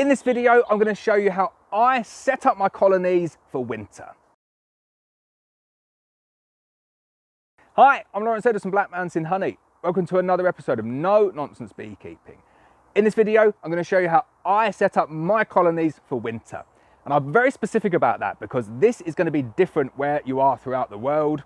In this video, I'm going to show you how I set up my colonies for winter. Hi, I'm Lawrence Edison, Black Mountain Honey. Welcome to another episode of No Nonsense Beekeeping. In this video, I'm going to show you how I set up my colonies for winter. And I'm very specific about that because this is going to be different where you are throughout the world.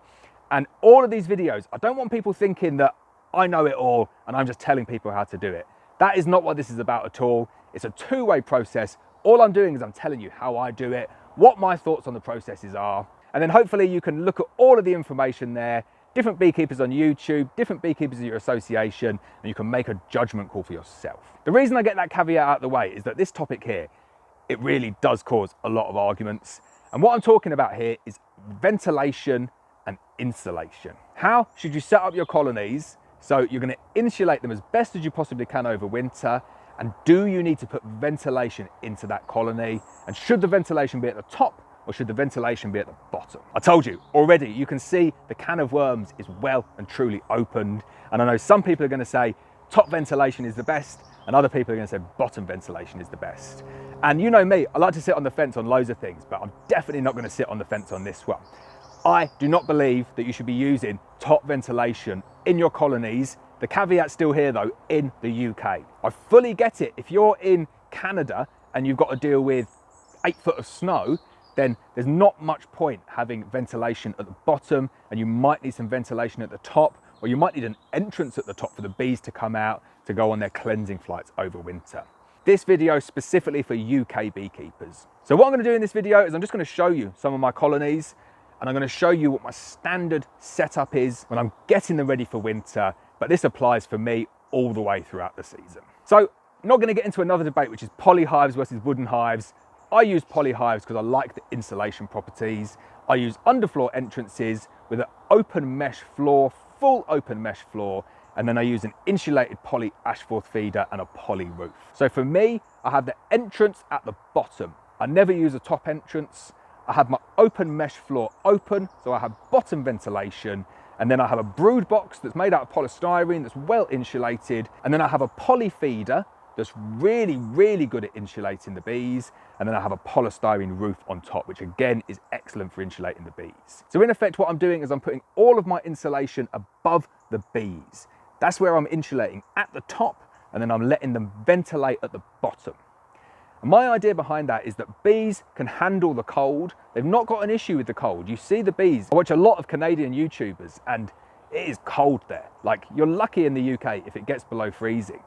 And all of these videos, I don't want people thinking that I know it all and I'm just telling people how to do it. That is not what this is about at all. It's a two-way process. All I'm doing is I'm telling you how I do it, what my thoughts on the processes are, and then hopefully you can look at all of the information there, different beekeepers on YouTube, different beekeepers in your association, and you can make a judgment call for yourself. The reason I get that caveat out of the way is that this topic here, it really does cause a lot of arguments. And what I'm talking about here is ventilation and insulation. How should you set up your colonies so you're going to insulate them as best as you possibly can over winter? And do you need to put ventilation into that colony? And should the ventilation be at the top or should the ventilation be at the bottom? I told you already, you can see the can of worms is well and truly opened. And I know some people are going to say top ventilation is the best and other people are going to say bottom ventilation is the best. And you know me, I like to sit on the fence on loads of things, but I'm definitely not going to sit on the fence on this one. I do not believe that you should be using top ventilation in your colonies. The caveat's still here though, in the UK. I fully get it. If you're in Canada and you've got to deal with 8 foot of snow, then there's not much point having ventilation at the bottom, and you might need some ventilation at the top, or you might need an entrance at the top for the bees to come out to go on their cleansing flights over winter. This video is specifically for UK beekeepers. So what I'm going to do in this video is I'm just going to show you some of my colonies, and I'm going to show you what my standard setup is when I'm getting them ready for winter. But this applies for me all the way throughout the season. So I'm not going to get into another debate, which is poly hives versus wooden hives. I use poly hives because I like the insulation properties. I use underfloor entrances with an open mesh floor, full open mesh floor, and then I use an insulated poly ashforth feeder and a poly roof. So for me, I have the entrance at the bottom. I never use a top entrance. I have my open mesh floor open, so I have bottom ventilation. And then I have a brood box that's made out of polystyrene that's well insulated. And then I have a poly feeder that's really, really good at insulating the bees. And then I have a polystyrene roof on top, which again is excellent for insulating the bees. So in effect, what I'm doing is I'm putting all of my insulation above the bees. That's where I'm insulating at the top, and then I'm letting them ventilate at the bottom. And my idea behind that is that bees can handle the cold. They've not got an issue with the cold. You see the bees. I watch a lot of Canadian YouTubers and it is cold there. Like, you're lucky in the UK if it gets below freezing.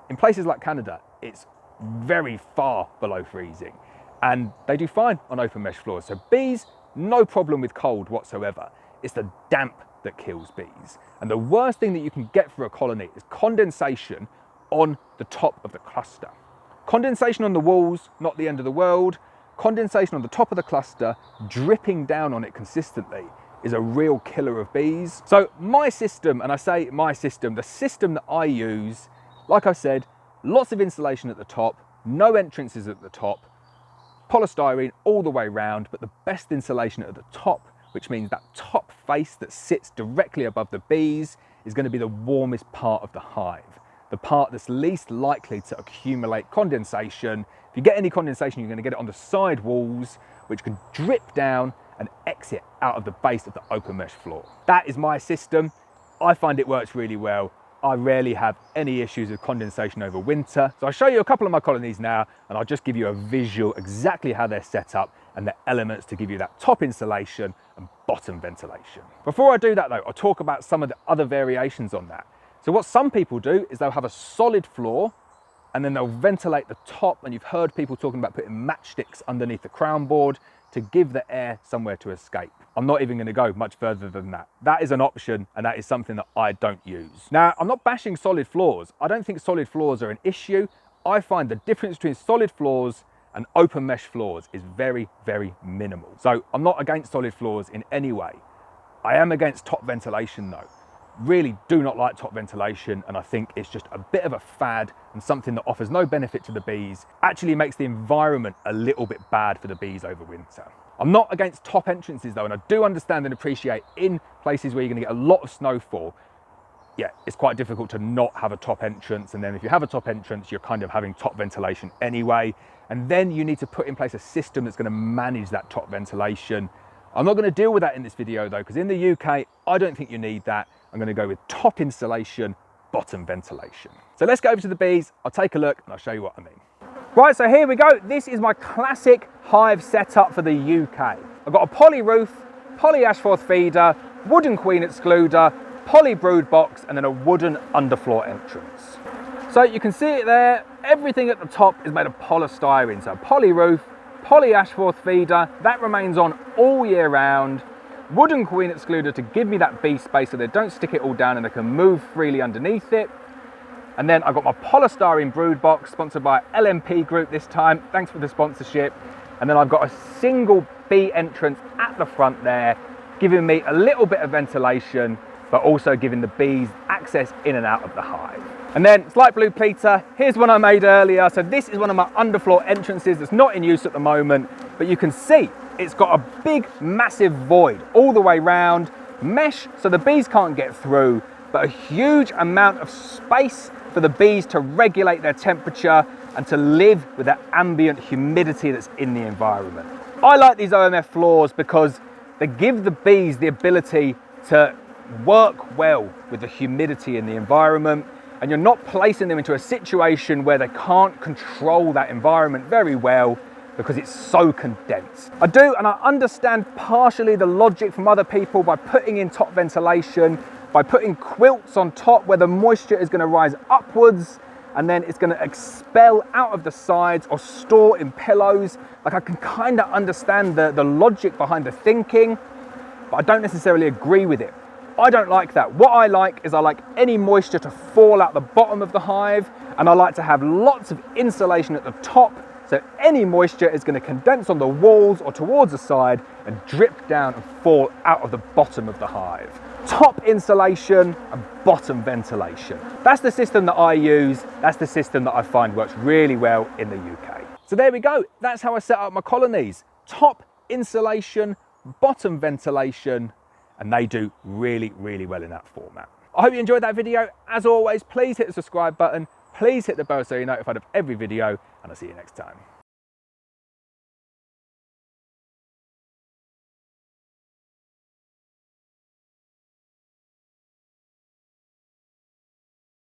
In places like Canada, it's very far below freezing and they do fine on open mesh floors. So bees, no problem with cold whatsoever. It's the damp that kills bees. And the worst thing that you can get for a colony is condensation on the top of the cluster. Condensation on the walls, not the end of the world. Condensation on the top of the cluster, dripping down on it consistently, is a real killer of bees. So my system, and I say my system, the system that I use, like I said, lots of insulation at the top, no entrances at the top, polystyrene all the way around, but the best insulation at the top, which means that top face that sits directly above the bees is going to be the warmest part of the hive. The part that's least likely to accumulate condensation. If you get any condensation, you're going to get it on the side walls, which can drip down and exit out of the base of the open mesh floor. That is my system. I find it works really well. I rarely have any issues with condensation over winter. So I'll show you a couple of my colonies now, and I'll just give you a visual exactly how they're set up and the elements to give you that top insulation and bottom ventilation. Before I do that though, I'll talk about some of the other variations on that. So what some people do is they'll have a solid floor and then they'll ventilate the top, and you've heard people talking about putting matchsticks underneath the crown board to give the air somewhere to escape. I'm not even going to go much further than that. That is an option, and that is something that I don't use. Now, I'm not bashing solid floors. I don't think solid floors are an issue. I find the difference between solid floors and open mesh floors is very, very minimal. So I'm not against solid floors in any way. I am against top ventilation though. Really do not like top ventilation, and I think it's just a bit of a fad and something that offers no benefit to the bees. Actually makes the environment a little bit bad for the bees over winter. I'm not against top entrances though, and I do understand and appreciate in places where you're going to get a lot of snowfall, yeah, it's quite difficult to not have a top entrance. And then if you have a top entrance, you're kind of having top ventilation anyway. And then you need to put in place a system that's going to manage that top ventilation. I'm not going to deal with that in this video though, because in the UK, I don't think you need that. I'm going to go with top insulation, bottom ventilation. So let's go over to the bees. I'll take a look and I'll show you what I mean. Right, so here we go. This is my classic hive setup for the UK. I've got a poly roof, poly Ashforth feeder, wooden queen excluder, poly brood box, and then a wooden underfloor entrance. So you can see it there. Everything at the top is made of polystyrene. So poly roof, poly Ashforth feeder, that remains on all year round. Wooden queen excluder to give me that bee space so they don't stick it all down and they can move freely underneath it. And then I've got my polystyrene brood box, sponsored by LMP Group this time. Thanks for the sponsorship. And then I've got a single bee entrance at the front there, giving me a little bit of ventilation, but also giving the bees access in and out of the hive. And then it's light blue pleater. Here's one I made earlier. So this is one of my underfloor entrances that's not in use at the moment, but you can see it's got a big, massive void all the way round, mesh so the bees can't get through, but a huge amount of space for the bees to regulate their temperature and to live with that ambient humidity that's in the environment. I like these OMF floors because they give the bees the ability to work well with the humidity in the environment, and you're not placing them into a situation where they can't control that environment very well because it's so condensed. I do, and I understand partially the logic from other people by putting in top ventilation, by putting quilts on top where the moisture is going to rise upwards and then it's going to expel out of the sides or store in pillows. Like, I can kind of understand the logic behind the thinking, but I don't necessarily agree with it. I don't like that. What I like is I like any moisture to fall out the bottom of the hive, and I like to have lots of insulation at the top, so any moisture is going to condense on the walls or towards the side and drip down and fall out of the bottom of the hive. Top insulation and bottom ventilation. That's the system that I use. That's the system that I find works really well in the UK. So there we go. That's how I set up my colonies. Top insulation, bottom ventilation, and they do really, really well in that format. I hope you enjoyed that video. As always, please hit the subscribe button. Please hit the bell so you're notified of every video, and I'll see you next time.